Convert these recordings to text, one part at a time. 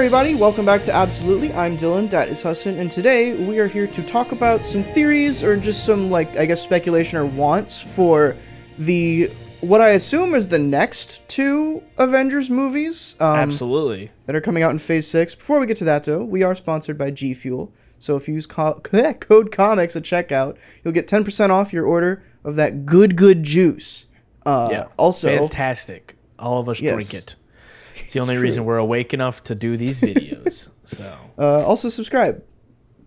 everybody, welcome back to Absolutely. I'm Dylan, that is Hassan, and today we are here to talk about some theories or just some, speculation or wants for what I assume is the next two Avengers movies. Absolutely. That are coming out in Phase 6. Before we get to that, though, we are sponsored by G Fuel. So if you use code COMICS at checkout, you'll get 10% off your order of that good juice. Also, fantastic. All of us drink it. It's the only reason we're awake enough to do these videos. So also subscribe.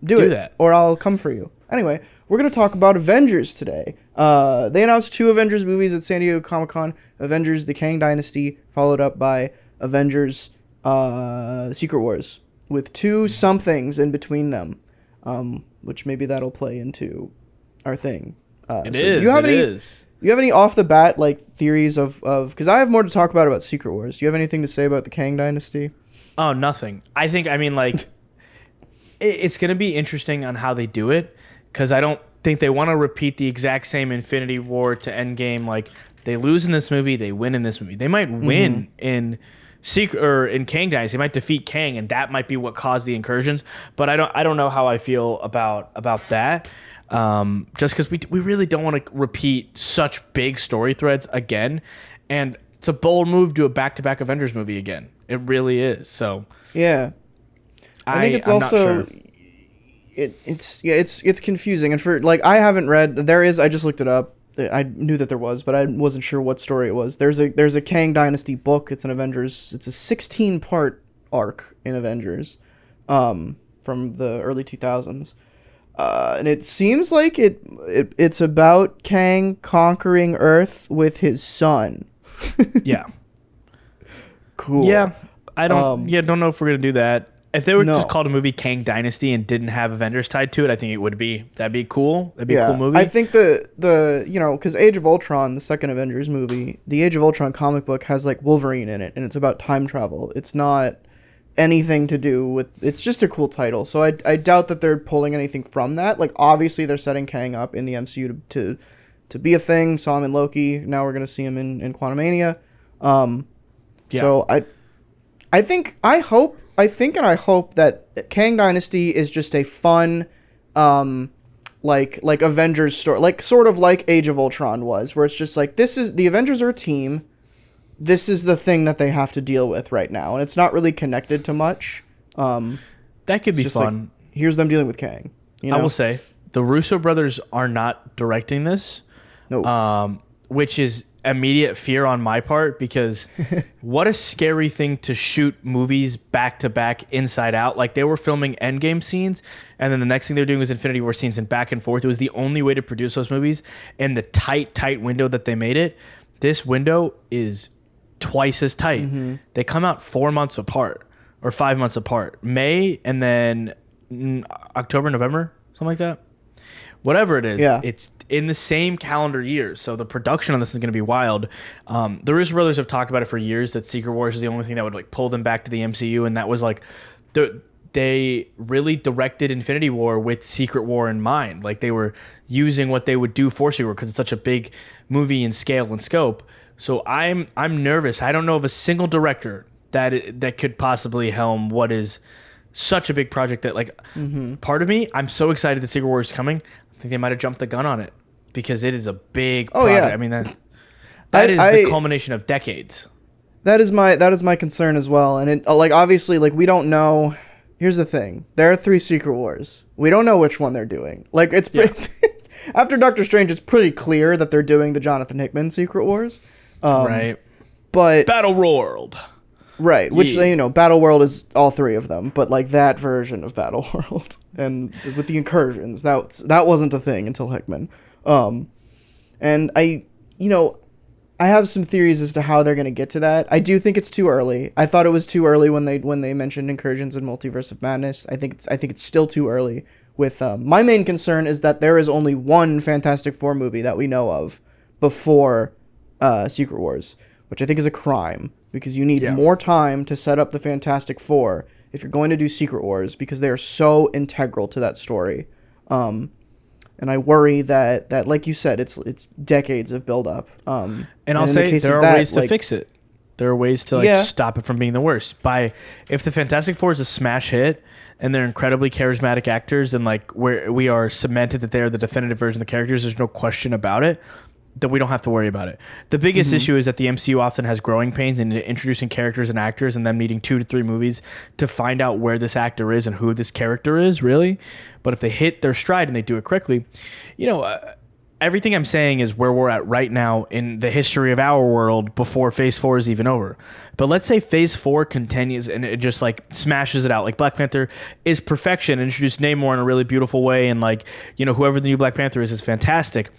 Do that, or I'll come for you. Anyway, we're going to talk about Avengers today. They announced two Avengers movies at San Diego Comic-Con. Avengers: The Kang Dynasty, followed up by Avengers: Secret Wars, with two somethings in between them, which maybe that'll play into our thing. It is. You have any off the bat theories of because I have more to talk about Secret Wars. Do you have anything to say about the Kang Dynasty? Oh, nothing. It's going to be interesting on how they do it, because I don't think they want to repeat the exact same Infinity War to Endgame. Like, they lose in this movie, they win in this movie. They might win in Secret or in Kang Dynasty. They might defeat Kang, and that might be what caused the incursions. But I don't know how I feel about that. Just because we really don't want to repeat such big story threads again, and it's a bold move to do a back-to-back Avengers movie again. It really is. So yeah, I think it's also not sure. It's confusing, and for I haven't read. I just looked it up. I knew that there was, but I wasn't sure what story it was. There's a Kang Dynasty book. It's an Avengers. It's a 16-part arc in Avengers, from the early 2000s. And it seems like it's about Kang conquering Earth with his son. Yeah. Cool. Yeah. I don't know if we're going to do that. If they were just called a movie Kang Dynasty and didn't have Avengers tied to it, I think it would be. That'd be cool. That'd be a cool movie. I think because Age of Ultron, the second Avengers movie, the Age of Ultron comic book has Wolverine in it, and it's about time travel. It's not anything to do with, it's just a cool title, so I doubt that they're pulling anything from that. Obviously they're setting Kang up in the MCU to be a thing. Saw him in Loki, now we're gonna see him in Quantumania. So I hope that Kang Dynasty is just a fun Avengers story, sort of like Age of Ultron was, where it's just this is the Avengers are a team. This is the thing that they have to deal with right now, and it's not really connected to much. That could be fun. Here's them dealing with Kang. I will say, the Russo brothers are not directing this, which is immediate fear on my part, because what a scary thing to shoot movies back to back inside out. They were filming Endgame scenes, and then the next thing they were doing was Infinity War scenes, and back and forth. It was the only way to produce those movies, and the tight window that they made it. This window is twice as tight. They come out 4 months apart or 5 months apart. May and then October, November, something like that. Whatever it is, it's in the same calendar year. So the production on this is going to be wild. The Russo brothers have talked about it for years, that Secret Wars is the only thing that would pull them back to the MCU, and that was they really directed Infinity War with Secret War in mind. They were using what they would do for Secret War because it's such a big movie in scale and scope. So I'm nervous. I don't know of a single director that could possibly helm what is such a big project that part of me, I'm so excited that Secret Wars is coming. I think they might have jumped the gun on it, because it is a big project. Yeah. I mean, that is the culmination of decades. That is my concern as well. And it obviously we don't know. Here's the thing. There are 3 Secret Wars. We don't know which one they're doing. After Doctor Strange, it's pretty clear that they're doing the Jonathan Hickman Secret Wars. Right. But Battleworld. Right, which Battleworld is all 3 of them, but that version of Battleworld, and with the incursions, that wasn't a thing until Hickman. And I have some theories as to how they're going to get to that. I do think it's too early. I thought it was too early when they mentioned incursions in Multiverse of Madness. I think it's still too early. With my main concern is that there is only one Fantastic Four movie that we know of before Secret Wars, which I think is a crime, because you need more time to set up the Fantastic Four if you're going to do Secret Wars, because they are so integral to that story. And I worry that like you said, it's decades of build up. And I'll say there are ways to fix it. There are ways to stop it from being the worst. If the Fantastic Four is a smash hit and they're incredibly charismatic actors and like we are cemented that they're the definitive version of the characters, there's no question about it, that we don't have to worry about it. The biggest issue is that the MCU often has growing pains in introducing characters and actors and them needing 2 to 3 movies to find out where this actor is and who this character is, really. But if they hit their stride and they do it correctly, everything I'm saying is where we're at right now in the history of our world before Phase 4 is even over. But let's say Phase 4 continues and it just like smashes it out. Like Black Panther is perfection, introduced Namor in a really beautiful way, and like, whoever the new Black Panther is fantastic.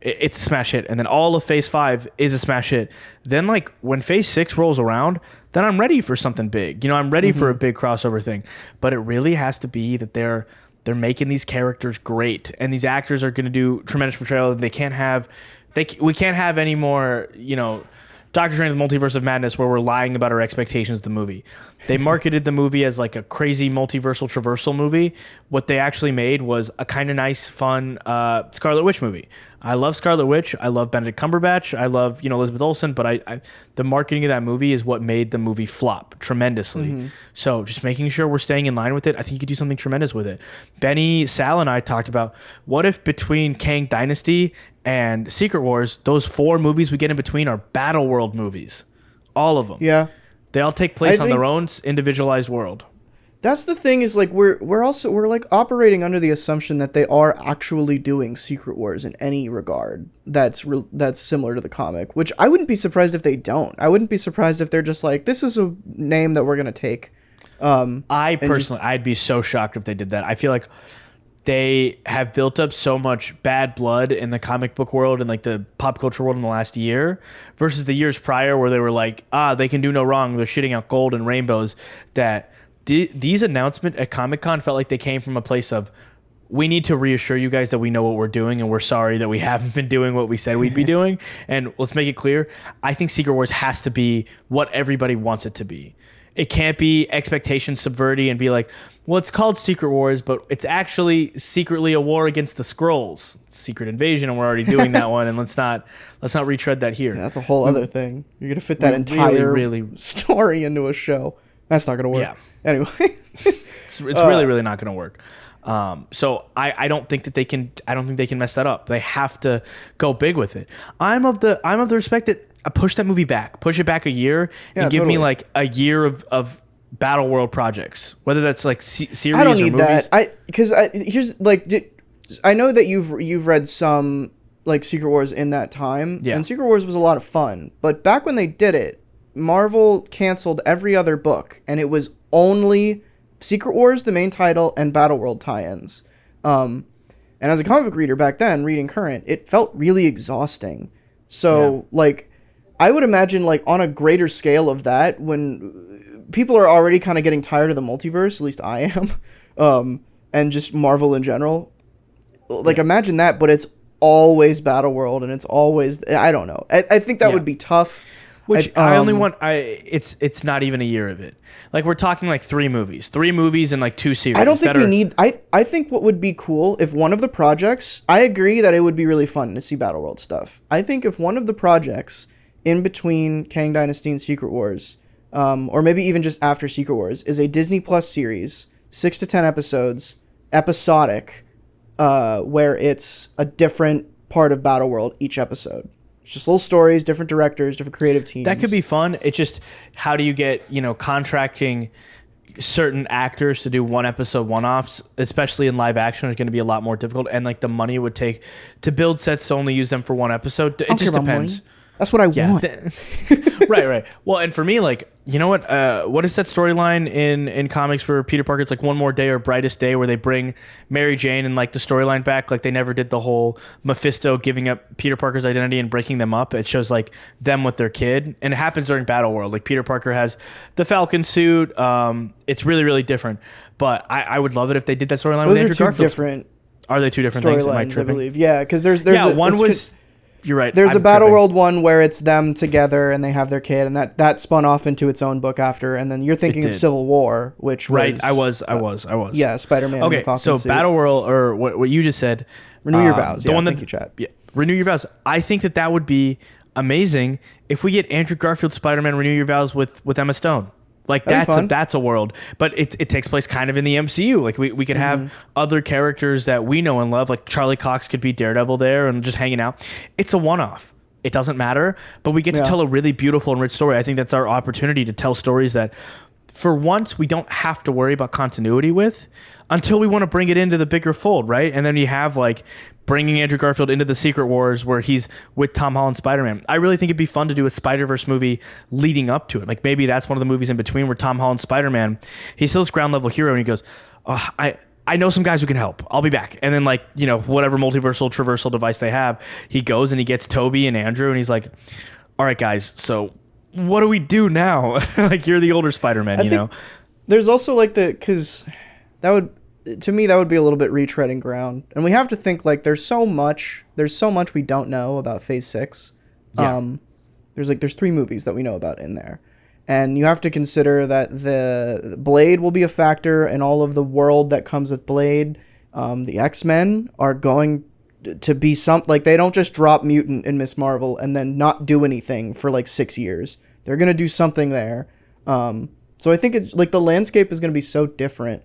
It's a smash hit. And then all of Phase 5 is a smash hit. Then like when Phase 6 rolls around, then I'm ready for something big. I'm ready for a big crossover thing. But it really has to be that they're making these characters great, and these actors are going to do tremendous portrayal. We can't have any more, Doctor Strange: The Multiverse of Madness where we're lying about our expectations of the movie. They marketed the movie as like a crazy multiversal traversal movie. What they actually made was a kind of nice, fun Scarlet Witch movie. I love Scarlet Witch. I love Benedict Cumberbatch. I love, Elizabeth Olsen. But the marketing of that movie is what made the movie flop tremendously. So just making sure we're staying in line with it, I think you could do something tremendous with it. Benny, Sal, and I talked about what if between Kang Dynasty and Secret Wars, those 4 movies we get in between are Battleworld movies. All of them. Yeah. They all take place on their own individualized world. That's the thing, is like we're like operating under the assumption that they are actually doing Secret Wars in any regard that's similar to the comic, which I wouldn't be surprised if they don't. I wouldn't be surprised if they're just like, this is a name that we're going to take. I'd be so shocked if they did that. I feel like they have built up so much bad blood in the comic book world and like the pop culture world in the last year versus the years prior where they were like, they can do no wrong. They're shitting out gold and rainbows. That these announcements at Comic-Con felt like they came from a place of, we need to reassure you guys that we know what we're doing and we're sorry that we haven't been doing what we said we'd be doing. And let's make it clear. I think Secret Wars has to be what everybody wants it to be. It can't be expectation subverting and be like, well, it's called Secret Wars, but it's actually secretly a war against the Skrulls. Secret Invasion, and we're already doing that one, and let's not retread that here. Yeah, that's a whole other thing. You're gonna fit that entire story into a show. That's not gonna work. Yeah. Anyway, it's really not gonna work. So I don't think that they can. I don't think they can mess that up. They have to go big with it. I'm of the respect that push that movie back, push it back a year, and give me like a year of Battleworld projects, whether that's like series. I don't need or movies. that. Here's like, I know that you've read some like Secret Wars in that time, and Secret Wars was a lot of fun. But back when they did it, Marvel canceled every other book, and it was only Secret Wars, the main title, and Battleworld tie-ins. And as a comic book reader back then, reading current, it felt really exhausting. So like, I would imagine like on a greater scale of that, when people are already kind of getting tired of the multiverse, at least I am, and just Marvel in general. Like imagine that, but it's always Battleworld, and it's always, I don't know. I think that would be tough. Which I only want. It's not even a year of it. Like we're talking like 3 movies and like 2 series. I don't think we need. I think what would be cool if one of the projects. I agree that it would be really fun to see Battleworld stuff. I think if one of the projects in between Kang Dynasty and Secret Wars, or maybe even just after Secret Wars, is a Disney Plus series, 6 to 10 episodes, episodic, where it's a different part of Battleworld each episode. It's just little stories, different directors, different creative teams. That could be fun. It's just, how do you get, contracting certain actors to do one episode one-offs, especially in live action, is going to be a lot more difficult. And like the money it would take to build sets to only use them for one episode. It just depends. That's what I want. Right. Well, and for me, like, you know what is that storyline in comics for Peter Parker? It's like One More Day or Brightest Day, where they bring Mary Jane and like the storyline back. Like they never did the whole Mephisto giving up Peter Parker's identity and breaking them up. It shows like them with their kid, and it happens during Battleworld. Like Peter Parker has the Falcon suit. It's really, really different. But I would love it if they did that storyline with Andrew Garfield. Different. Are they 2 different things? Am I tripping? I believe. Yeah, because there's one was. You're right. There's a Battleworld one where it's them together and they have their kid, and that spun off into its own book after. And then you're thinking of Civil War, which was I was. Yeah, Spider-Man. Okay, and the Falcon so suit. Battleworld, or what you just said. Renew Your Vows. The one thank you, chat. Yeah, Renew Your Vows. I think that would be amazing. If we get Andrew Garfield Spider-Man, renew your vows with Emma Stone. Like that's a world, but it takes place kind of in the MCU. Like we could have other characters that we know and love. Like Charlie Cox could be Daredevil there and just hanging out. It's a one-off. It doesn't matter, but we get to tell a really beautiful and rich story. I think that's our opportunity to tell stories that, for once, we don't have to worry about continuity with, until we want to bring it into the bigger fold, right? And then you have like bringing Andrew Garfield into the Secret Wars where he's with Tom Holland Spider-Man. I really think it'd be fun to do a Spider-Verse movie leading up to it. Like maybe that's one of the movies in between where Tom Holland Spider-Man, he's still this ground level hero and he goes, oh, I know some guys who can help. I'll be back. And then like, you know, whatever multiversal traversal device they have, he goes and he gets Toby and Andrew and he's like, all right, guys, so what do we do now? Like you're the older Spider-Man, you know? There's also like because that would, to me, that would be a little bit retreading ground. And we have to think like there's so much we don't know about Phase 6. Yeah. There's 3 movies that we know about in there. And you have to consider that the Blade will be a factor in all of the world that comes with Blade. The X-Men are going to be they don't just drop Mutant and Miss Marvel and then not do anything for like 6 years. They're going to do something there. So I think it's like the landscape is going to be so different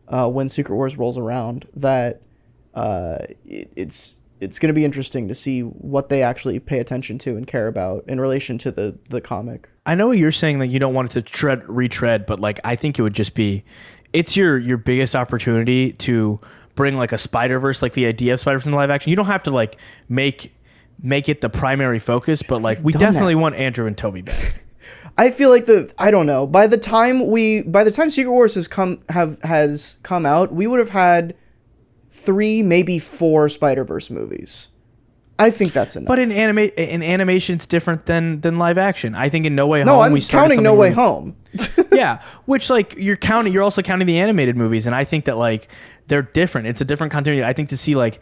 when Secret Wars rolls around that it's going to be interesting to see what they actually pay attention to and care about in relation to the comic. I know what you're saying, like you don't want it to retread, but like I think it would just be, it's your biggest opportunity to bring like a Spider-Verse, like the idea of Spider-Verse in live action. You don't have to like make it the primary focus, but like we definitely want Andrew and Toby back. I feel like I don't know. By the time Secret Wars has come out, we would have had 3, maybe 4 Spider-Verse movies. I think that's enough. But in animation, it's different than live action. I think in No Way Home, I'm counting No Way Home. Yeah, which like you're also counting the animated movies, and I think that like they're different. It's a different continuity. I think to see like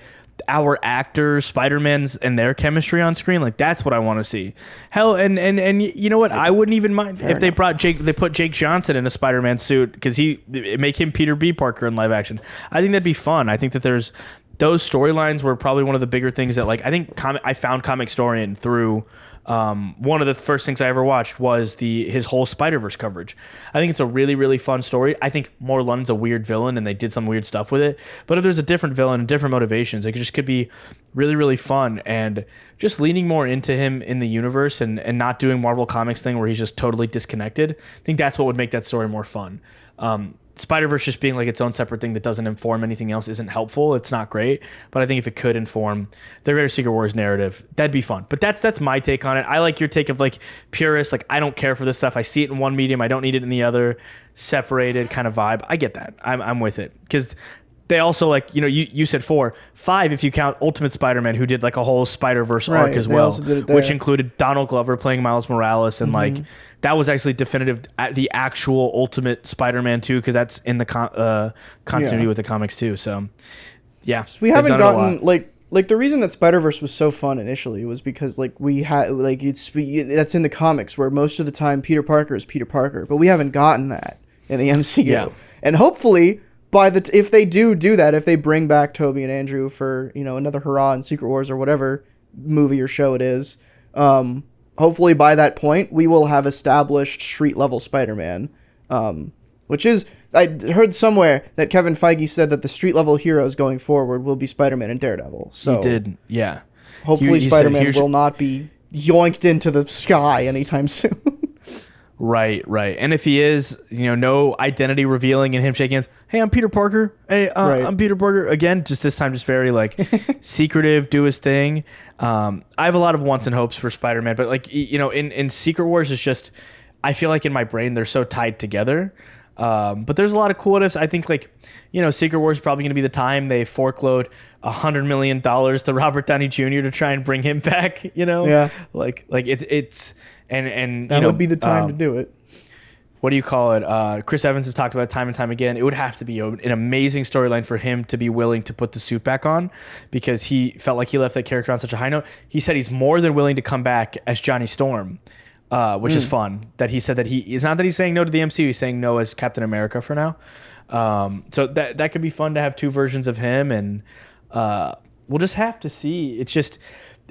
our actors, Spider-Man's and their chemistry on screen, like that's what I want to see. Hell, and you know what? I wouldn't even mind if they put Jake Johnson in a Spider-Man suit because make him Peter B. Parker in live action. I think that'd be fun. I think that there's those storylines were probably one of the bigger things that like I think I found Comicstorian through. One of the first things I ever watched was his whole Spider-Verse coverage. I think it's a really, really fun story. I think Moore London's a weird villain and they did some weird stuff with it. But if there's a different villain and different motivations, it just could be really, really fun. And just leaning more into him in the universe and not doing Marvel Comics thing where he's just totally disconnected. I think that's what would make that story more fun. Spider-Verse just being like its own separate thing that doesn't inform anything else isn't helpful. It's not great, but I think if it could inform the greater Secret Wars narrative, that'd be fun. But that's my take on it. I like your take of like purist, like I don't care for this stuff. I see it in one medium, I don't need it in the other, separated kind of vibe. I get that. I'm with it because they also like, you know, you said 4, 5 if you count Ultimate Spider-Man, who did like a whole Spider-Verse arc as well, which included Donald Glover playing Miles Morales and like that was actually definitive the actual Ultimate Spider-Man too, because that's in the continuity with the comics too. So yeah, so we haven't gotten like the reason that Spider-Verse was so fun initially was because like we had like that's in the comics where most of the time Peter Parker is Peter Parker, but we haven't gotten that in the MCU. And hopefully if they do that, if they bring back Toby and Andrew for, you know, another hurrah in Secret Wars or whatever movie or show it is, hopefully by that point we will have established street level Spider-Man, which is, I heard somewhere that Kevin Feige said that the street level heroes going forward will be Spider-Man and Daredevil. So he did, yeah. Hopefully Spider-Man will not be yoinked into the sky anytime soon. Right. And if he is, you know, no identity revealing and him shaking hands. Hey, I'm Peter Parker. Hey, I'm Peter Parker. Again, just this time, just very like secretive, do his thing. I have a lot of wants and hopes for Spider-Man, but like, you know, in Secret Wars, it's just, I feel like in my brain, they're so tied together. But there's a lot of cool what ifs. I think like, you know, Secret Wars is probably going to be the time they forkload $100 million to Robert Downey Jr. to try and bring him back, you know? Yeah. Like it's, and that would be the time to do it. What do you call it? Chris Evans has talked about it time and time again. It would have to be an amazing storyline for him to be willing to put the suit back on because he felt like he left that character on such a high note. He said he's more than willing to come back as Johnny Storm, which is fun. That he said that it's not that he's saying no to the MCU, he's saying no as Captain America for now. So that could be fun to have 2 versions of him, and we'll just have to see. It's just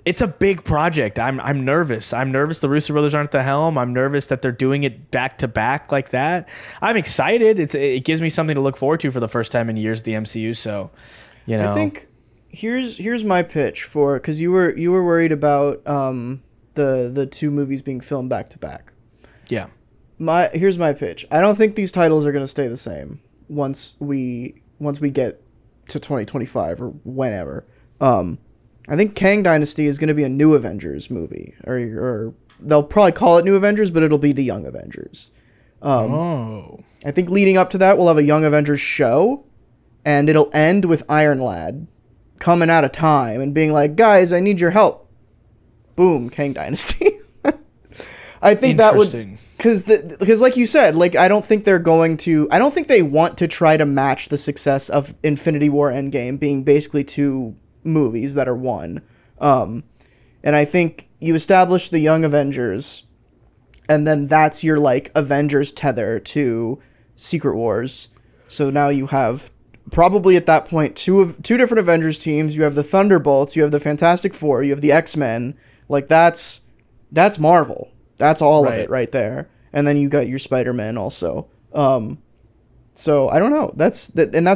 it's a big project. I'm nervous. I'm nervous the Russo brothers aren't at the helm. I'm nervous that they're doing it back to back like that. I'm excited. It gives me something to look forward to for the first time in years at the MCU. So, you know, I think here's my pitch for, because you were worried about the two movies being filmed back to back. Yeah. Here's my pitch. I don't think these titles are going to stay the same once we get to 2025 or whenever. I think Kang Dynasty is going to be a New Avengers movie, or they'll probably call it New Avengers, but it'll be the Young Avengers. I think leading up to that, we'll have a Young Avengers show, and it'll end with Iron Lad coming out of time and being like, guys, I need your help. Boom, Kang Dynasty. I think that would, because like you said, like I don't think they want to try to match the success of Infinity War Endgame being basically two movies that are one. And I think you establish the Young Avengers, and then that's your like Avengers tether to Secret Wars. So now you have probably at that point two different Avengers teams. You have the Thunderbolts, you have the Fantastic Four, you have the X-Men. Like that's Marvel. That's all of it right there. And then you got your Spider-Man also. So I don't know. That's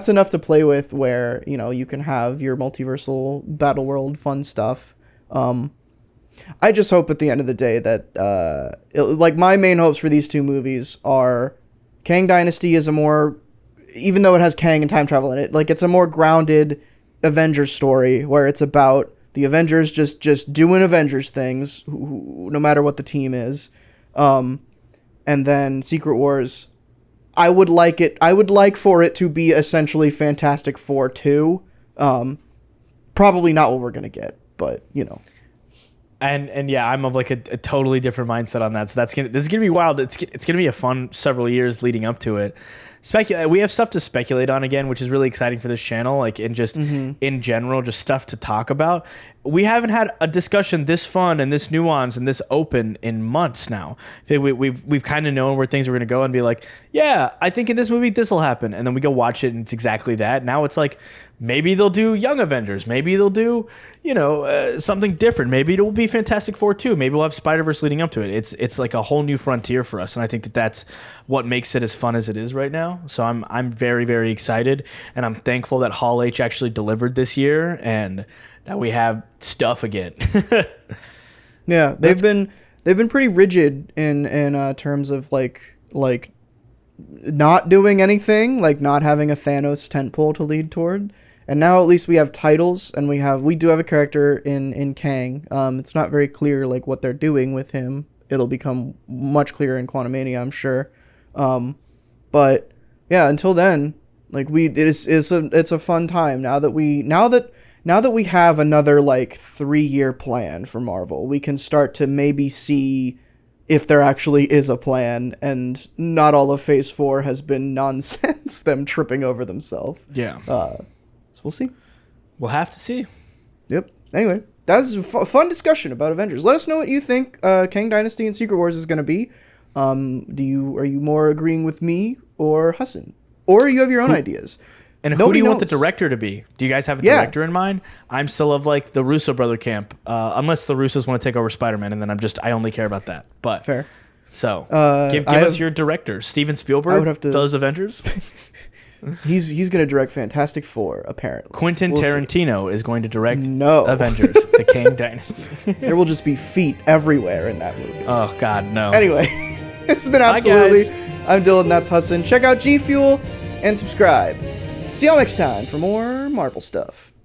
enough to play with, where you know you can have your multiversal Battleworld fun stuff. I just hope at the end of the day that like my main hopes for these two movies are Kang Dynasty is a more, even though it has Kang and time travel in it, like it's a more grounded Avengers story where it's about the Avengers just doing Avengers things, no matter what the team is. And then Secret Wars, I would like for it to be essentially Fantastic Four 2. Probably not what we're going to get, but you know. And yeah, I'm of like a totally different mindset on that. So this is gonna be wild. It's gonna be a fun several years leading up to it. We have stuff to speculate on again, which is really exciting for this channel. Like in general, just stuff to talk about. We haven't had a discussion this fun and this nuanced and this open in months now. We've kind of known where things are going to go and be like, yeah, I think in this movie this will happen, and then we go watch it and it's exactly that. Now it's like maybe they'll do Young Avengers, maybe they'll do something different. Maybe it will be Fantastic Four 2. Maybe we'll have Spider-Verse leading up to it. It's like a whole new frontier for us, and I think that's what makes it as fun as it is right now. So I'm very, very excited, and I'm thankful that Hall H actually delivered this year and that we have stuff again. Yeah, they've been pretty rigid in terms of like not doing anything, like not having a Thanos tentpole to lead toward. And now at least we have titles, and we do have a character in Kang. It's not very clear like what they're doing with him. It'll become much clearer in Quantumania, I'm sure. But yeah, until then, like it's a fun time now that we have another like 3-year plan for Marvel. We can start to maybe see if there actually is a plan, and not all of Phase 4 has been nonsense, them tripping over themselves. Yeah. So we'll see. We'll have to see. Yep. Anyway, that was a fun discussion about Avengers. Let us know what you think Kang Dynasty and Secret Wars is going to be. Are you more agreeing with me or Hassan? Or you have your own ideas? And who do you want the director to be? Do you guys have a director in mind? I'm still of like the Russo brother camp, unless the Russos want to take over Spider-Man, and then I only care about that. But fair. So give us your director. Steven Spielberg does Avengers. He's going to direct Fantastic Four, apparently. Quentin Tarantino is going to direct Avengers, the Kang Dynasty. There will just be feet everywhere in that movie. Oh, God, no. Anyway, this has been absolutely... I'm Dylan, that's Hassan. Check out G Fuel and subscribe. See y'all next time for more Marvel stuff.